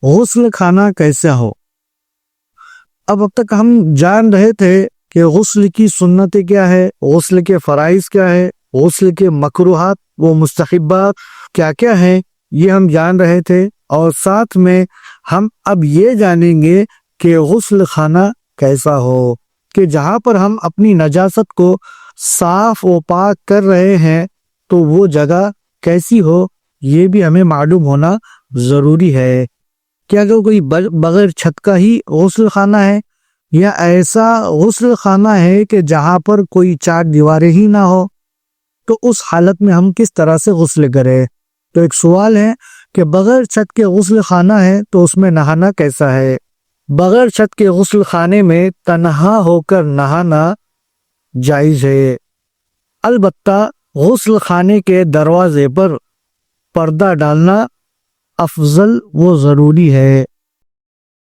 غسل خانہ کیسا ہو۔ اب تک ہم جان رہے تھے کہ غسل کی سنتیں کیا ہے، غسل کے فرائض کیا ہے، غسل کے مکروہات و مستحبات کیا کیا ہیں، یہ ہم جان رہے تھے۔ اور ساتھ میں ہم اب یہ جانیں گے کہ غسل خانہ کیسا ہو، کہ جہاں پر ہم اپنی نجاست کو صاف و پاک کر رہے ہیں تو وہ جگہ کیسی ہو، یہ بھی ہمیں معلوم ہونا ضروری ہے۔ کیا کہ کوئی بغیر چھت کا ہی غسل خانہ ہے، یا ایسا غسل خانہ ہے کہ جہاں پر کوئی چار دیواریں ہی نہ ہو، تو اس حالت میں ہم کس طرح سے غسل کریں؟ تو ایک سوال ہے کہ بغیر چھت کے غسل خانہ ہے تو اس میں نہانا کیسا ہے؟ بغیر چھت کے غسل خانے میں تنہا ہو کر نہانا جائز ہے، البتہ غسل خانے کے دروازے پر پردہ ڈالنا افضل و ضروری ہے۔